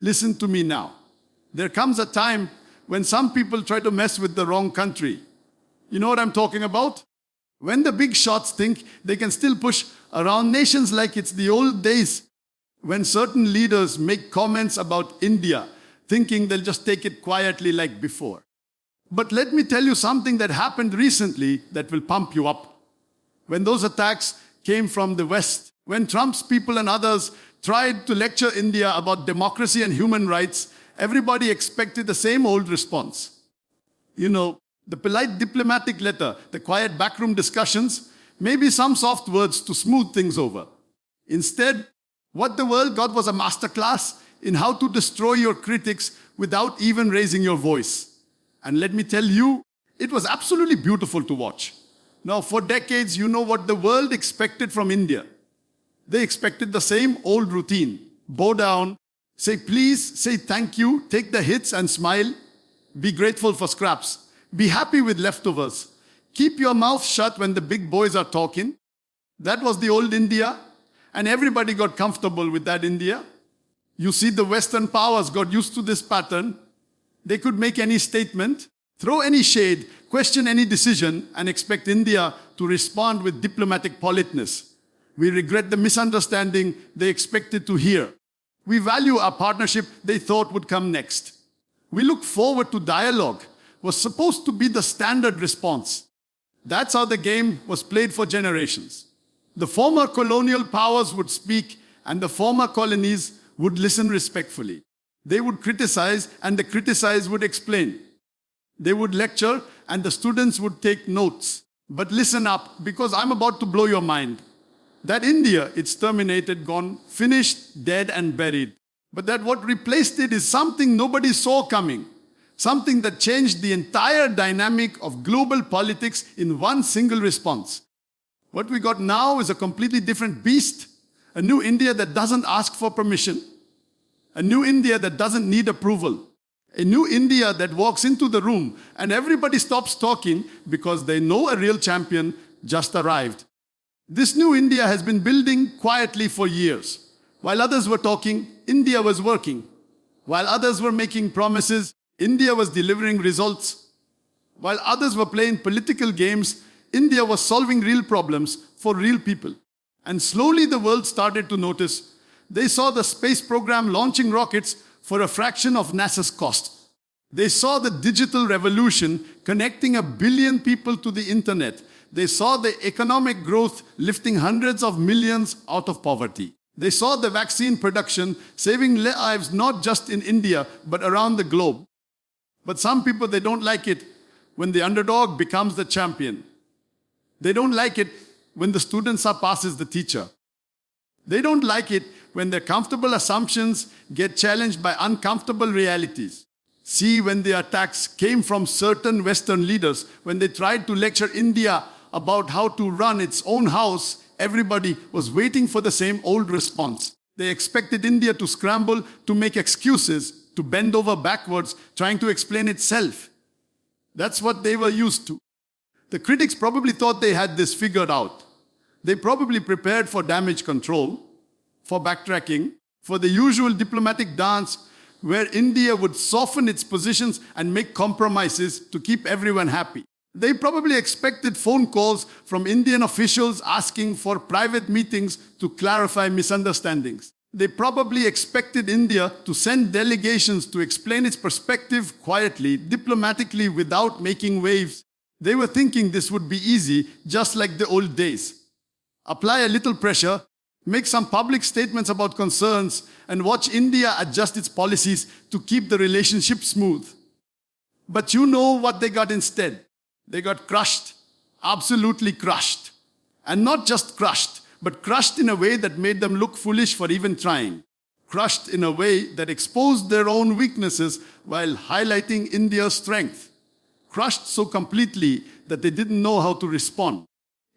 Listen to me now. There comes a time when some people try to mess with the wrong country. You know what I'm talking about? When the big shots think they can still push around nations like it's the old days, when certain leaders make comments about India, thinking they'll just take it quietly like before. But let me tell you something that happened recently that will pump you up. When those attacks came from the West, when Trump's people and others tried to lecture India about democracy and human rights, everybody expected the same old response. You know, the polite diplomatic letter, the quiet backroom discussions, maybe some soft words to smooth things over. Instead, what the world got was a masterclass in how to destroy your critics without even raising your voice. And let me tell you, it was absolutely beautiful to watch. Now, for decades, you know what the world expected from India. They expected the same old routine. Bow down, say please, say thank you, take the hits and smile. Be grateful for scraps. Be happy with leftovers. Keep your mouth shut when the big boys are talking. That was the old India, and everybody got comfortable with that India. You see, the Western powers got used to this pattern. They could make any statement, throw any shade, question any decision, and expect India to respond with diplomatic politeness. We regret the misunderstanding they expected to hear. We value our partnership they thought would come next. We look forward to dialogue, was supposed to be the standard response. That's how the game was played for generations. The former colonial powers would speak, and the former colonies would listen respectfully. They would criticize, and the criticized would explain. They would lecture, and the students would take notes. But listen up, because I'm about to blow your mind. That India, it's terminated, gone, finished, dead and buried. But that what replaced it is something nobody saw coming. Something that changed the entire dynamic of global politics in one single response. What we got now is a completely different beast. A new India that doesn't ask for permission. A new India that doesn't need approval. A new India that walks into the room and everybody stops talking because they know a real champion just arrived. This new India has been building quietly for years. While others were talking, India was working. While others were making promises, India was delivering results. While others were playing political games, India was solving real problems for real people. And slowly the world started to notice. They saw the space program launching rockets for a fraction of NASA's cost. They saw the digital revolution connecting 1 billion people to the internet. They saw the economic growth lifting hundreds of millions out of poverty. They saw the vaccine production saving lives not just in India, but around the globe. But some people, they don't like it when the underdog becomes the champion. They don't like it when the student surpasses the teacher. They don't like it when their comfortable assumptions get challenged by uncomfortable realities. See, when the attacks came from certain Western leaders, when they tried to lecture India about how to run its own house, everybody was waiting for the same old response. They expected India to scramble, to make excuses, to bend over backwards, trying to explain itself. That's what they were used to. The critics probably thought they had this figured out. They probably prepared for damage control, for backtracking, for the usual diplomatic dance where India would soften its positions and make compromises to keep everyone happy. They probably expected phone calls from Indian officials asking for private meetings to clarify misunderstandings. They probably expected India to send delegations to explain its perspective quietly, diplomatically, without making waves. They were thinking this would be easy, just like the old days. Apply a little pressure, make some public statements about concerns, and watch India adjust its policies to keep the relationship smooth. But you know what they got instead? They got crushed, absolutely crushed. And not just crushed, but crushed in a way that made them look foolish for even trying. Crushed in a way that exposed their own weaknesses while highlighting India's strength. Crushed so completely that they didn't know how to respond.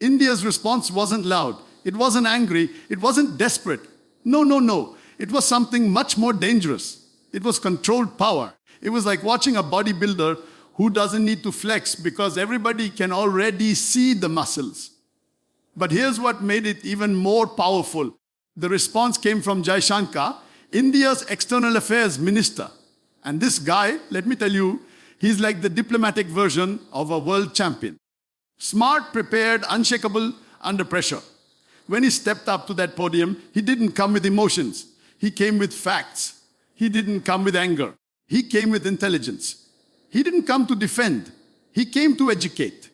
India's response wasn't loud. It wasn't angry. It wasn't desperate. No. It was something much more dangerous. It was controlled power. It was like watching a bodybuilder who doesn't need to flex because everybody can already see the muscles. But here's what made it even more powerful. The response came from JAISHANKAR, India's external affairs minister. And this guy, let me tell you, he's like the diplomatic version of a world champion. Smart, prepared, unshakable under pressure. When he stepped up to that podium, he didn't come with emotions. He came with facts. He didn't come with anger. He came with intelligence. He didn't come to defend. He came to educate.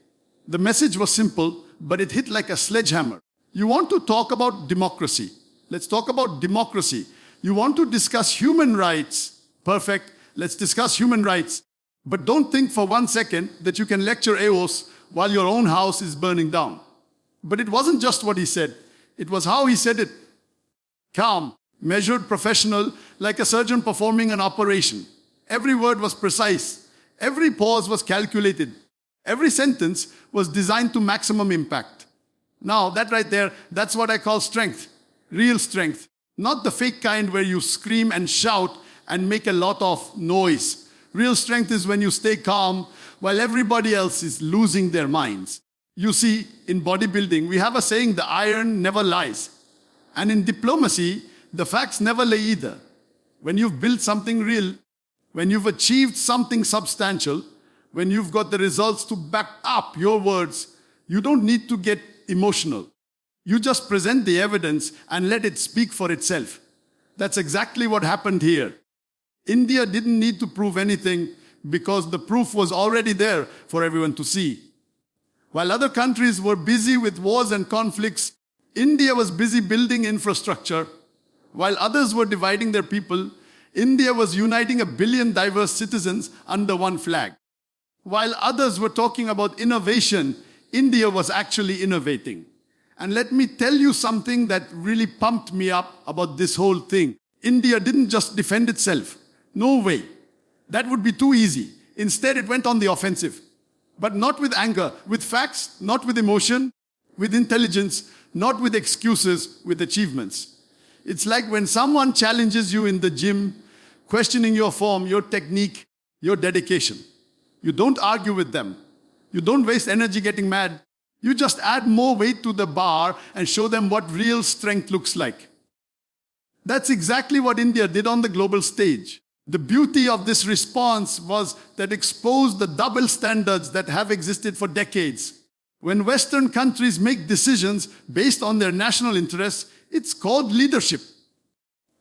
The message was simple, but it hit like a sledgehammer. You want to talk about democracy. Let's talk about democracy. You want to discuss human rights. Perfect. Let's discuss human rights. But don't think for 1 second that you can lecture AOS while your own house is burning down. But it wasn't just what he said. It was how he said it. Calm, measured, professional, like a surgeon performing an operation. Every word was precise. Every pause was calculated. Every sentence was designed to maximum impact. Now, that right there, that's what I call strength. Real strength. Not the fake kind where you scream and shout and make a lot of noise. Real strength is when you stay calm while everybody else is losing their minds. You see, in bodybuilding, we have a saying, the iron never lies. And in diplomacy, the facts never lie either. When you've built something real, when you've achieved something substantial, when you've got the results to back up your words, you don't need to get emotional. You just present the evidence and let it speak for itself. That's exactly what happened here. India didn't need to prove anything because the proof was already there for everyone to see. While other countries were busy with wars and conflicts, India was busy building infrastructure. While others were dividing their people, India was uniting 1 billion diverse citizens under one flag. While others were talking about innovation, India was actually innovating. And let me tell you something that really pumped me up about this whole thing. India didn't just defend itself. No way. That would be too easy. Instead, it went on the offensive. But not with anger, with facts, not with emotion, with intelligence, not with excuses, with achievements. It's like when someone challenges you in the gym, questioning your form, your technique, your dedication. You don't argue with them. You don't waste energy getting mad. You just add more weight to the bar and show them what real strength looks like. That's exactly what India did on the global stage. The beauty of this response was that it exposed the double standards that have existed for decades. When Western countries make decisions based on their national interests, it's called leadership.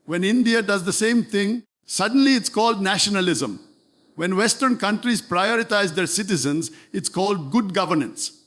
When India does the same thing, suddenly it's called nationalism. When Western countries prioritize their citizens, it's called good governance.